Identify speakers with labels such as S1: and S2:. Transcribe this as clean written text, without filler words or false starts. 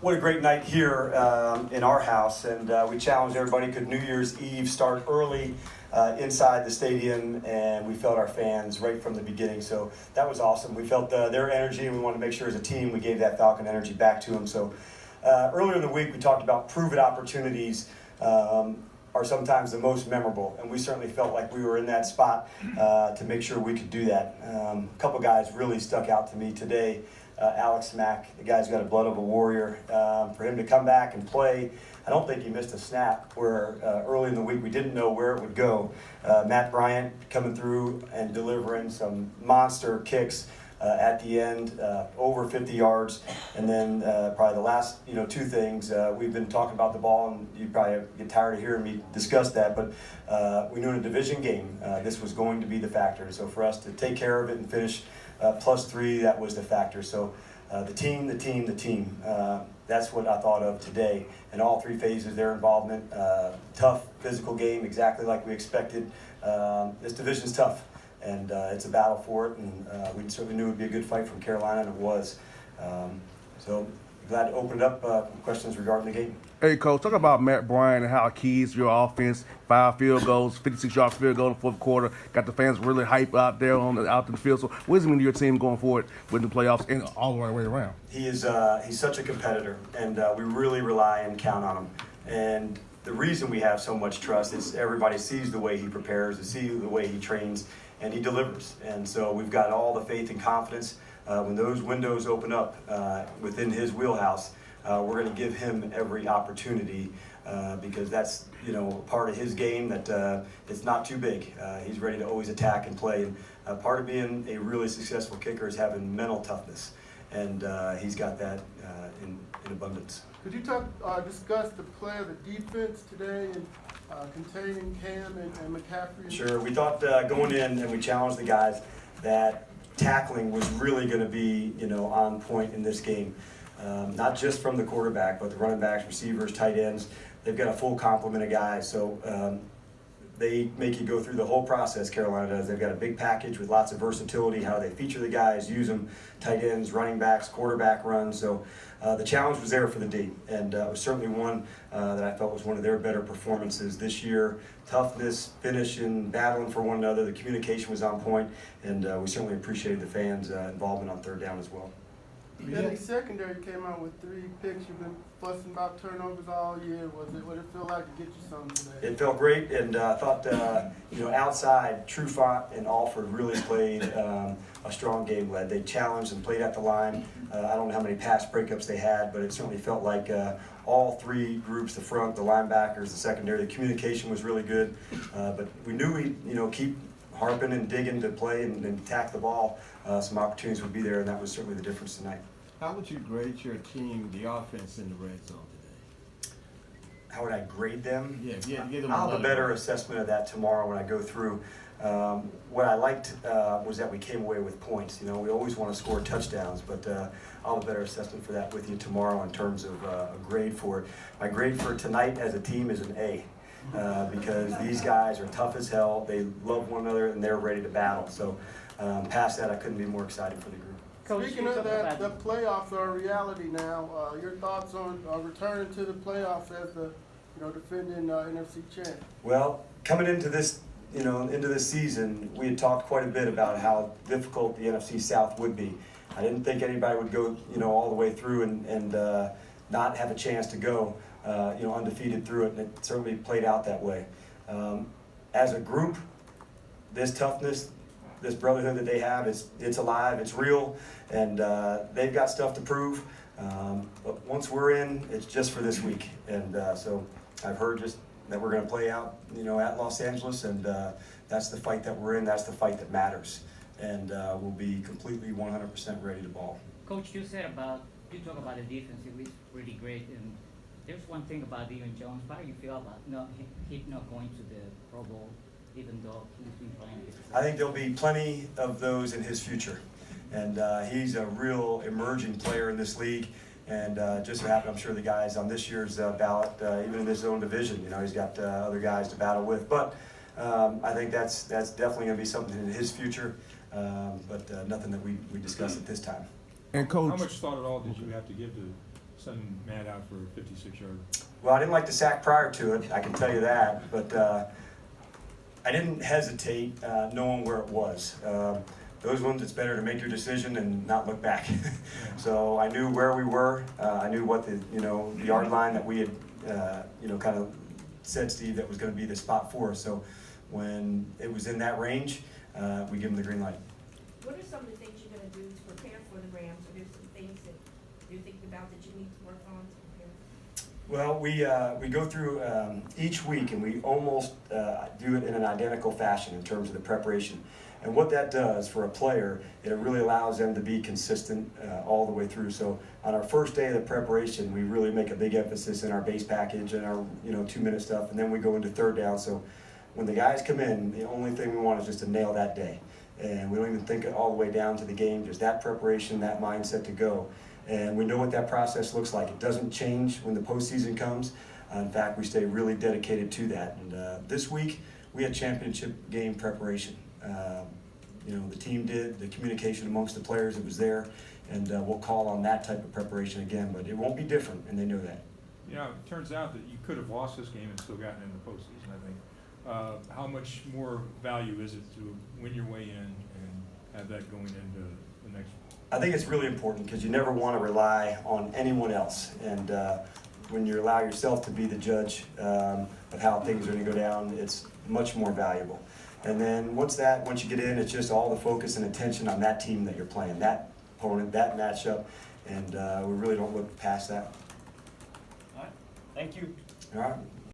S1: What a great night here in our house, and we challenged everybody. Could New Year's Eve start early inside the stadium, and we felt our fans right from the beginning. So that was awesome. We felt their energy, and we wanted to make sure as a team we gave that Falcon energy back to them. So earlier in the week, we talked about prove-it opportunities are sometimes the most memorable, and we certainly felt like we were in that spot to make sure we could do that. A couple guys really stuck out to me today. Alex Mack, the guy's got a blood of a warrior. For him to come back and play, I don't think he missed a snap where early in the week we didn't know where it would go. Matt Bryant coming through and delivering some monster kicks at the end, over 50 yards. And then probably the last two things, we've been talking about the ball, and you probably get tired of hearing me discuss that, but we knew in a division game this was going to be the factor. So for us to take care of it and finish +3, that was the factor. So the team. That's what I thought of today. In all three phases, their involvement. Tough physical game, exactly like we expected. This division's tough, and it's a battle for it. And we certainly knew it would be a good fight from Carolina, and it was. So glad to open it up. Questions regarding the game.
S2: Hey, Coach, talk about Matt Bryant and how it keys your offense. 5 field goals, 56-yard field goal in the fourth quarter. Got the fans really hype out there out in the field. So what does it mean to your team going forward with the playoffs and all the way around?
S1: He's such a competitor, and we really rely and count on him. And the reason we have so much trust is everybody sees the way he prepares, they see the way he trains, and he delivers. And so we've got all the faith and confidence. When those windows open up within his wheelhouse, we're going to give him every opportunity because that's part of his game that it's not too big. He's ready to always attack and play. And part of being a really successful kicker is having mental toughness, and he's got that in abundance.
S3: Could you discuss the play of the defense today and containing Cam and McCaffrey?
S1: Sure. We thought going in, and we challenged the guys that tackling was really going to be on point in this game. Not just from the quarterback, but the running backs, receivers, tight ends. They've got a full complement of guys. So they make you go through the whole process, Carolina does. They've got a big package with lots of versatility, how they feature the guys, use them, tight ends, running backs, quarterback runs. So the challenge was there for the D, and it was certainly one that I felt was one of their better performances this year. Toughness, finishing, battling for one another. The communication was on point, and we certainly appreciated the fans' involvement on third down as well.
S3: Then the secondary came out with 3 picks. You've been fussing about turnovers all year. What did it feel like to get you something today?
S1: It felt great, and I thought, outside, Trufant and Alford really played a strong game. They challenged and played at the line. I don't know how many pass breakups they had, but it certainly felt like all 3 groups, the front, the linebackers, the secondary, the communication was really good. But we knew we'd keep harping and digging to play and attack the ball. Some opportunities would be there, and that was certainly the difference tonight.
S4: How would you grade your team, the offense in the red zone today?
S1: How would I grade them?
S4: Yeah, give them
S1: I'll have a better assessment of that tomorrow when I go through. What I liked was that we came away with points. We always want to score touchdowns, but I'll have a better assessment for that with you tomorrow in terms of a grade for it. My grade for tonight as a team is an A. Because these guys are tough as hell, they love one another, and they're ready to battle. So past that, I couldn't be more excited for the group.
S3: Speaking of that, the playoffs are a reality now. Your thoughts on returning to the playoffs as the defending NFC champ?
S1: Well, coming into this into this season, we had talked quite a bit about how difficult the NFC South would be. I didn't think anybody would go all the way through and not have a chance to go undefeated through it, and it certainly played out that way. As a group, this toughness, this brotherhood that they have, it's alive, it's real, and they've got stuff to prove. But once we're in, it's just for this week, and so I've heard just that we're going to play out, at Los Angeles, and that's the fight that we're in. That's the fight that matters, and we'll be completely 100% ready to ball.
S5: Coach, you talk about the defense. It was really great, and there's one thing about Even Jones. How do you feel about him not going to the Pro Bowl, even though he's been playing?
S1: I think there'll be plenty of those in his future, and he's a real emerging player in this league. And just so happened, I'm sure the guys on this year's ballot, even in his own division, he's got other guys to battle with. But I think that's definitely going to be something in his future, but nothing that we discuss at this time.
S2: And Coach,
S6: how much thought at all did you have to give to send Matt out for a 56-yard.
S1: Well, I didn't like the sack prior to it, I can tell you that, but I didn't hesitate knowing where it was. Those ones, it's better to make your decision and not look back. So I knew where we were. I knew what the yard line that we had kind of said, Steve, that was going to be the spot for us. So when it was in that range, we give them the green light.
S7: What are some of the things you're going to do to prepare for the Rams? Are there some things that you're thinking about that you need to work on to prepare?
S1: Well, we go through each week, and we almost do it in an identical fashion in terms of the preparation. And what that does for a player, it really allows them to be consistent all the way through. So on our first day of the preparation, we really make a big emphasis in our base package and our 2-minute stuff, and then we go into third down. So when the guys come in, the only thing we want is just to nail that day. And we don't even think it all the way down to the game, just that preparation, that mindset to go. And we know what that process looks like. It doesn't change when the postseason comes. In fact, we stay really dedicated to that. And this week, we had championship game preparation. The team did, the communication amongst the players, it was there, and we'll call on that type of preparation again, but it won't be different, and they know that.
S6: It turns out that you could have lost this game and still gotten in the postseason, I think. How much more value is it to win your way in and have that going into the next one?
S1: I think it's really important because you never want to rely on anyone else, and when you allow yourself to be the judge of how things are going to go down, it's much more valuable. And then once you get in, it's just all the focus and attention on that team that you're playing, that opponent, that matchup, and we really don't look past that.
S8: All right. Thank you.
S1: All right.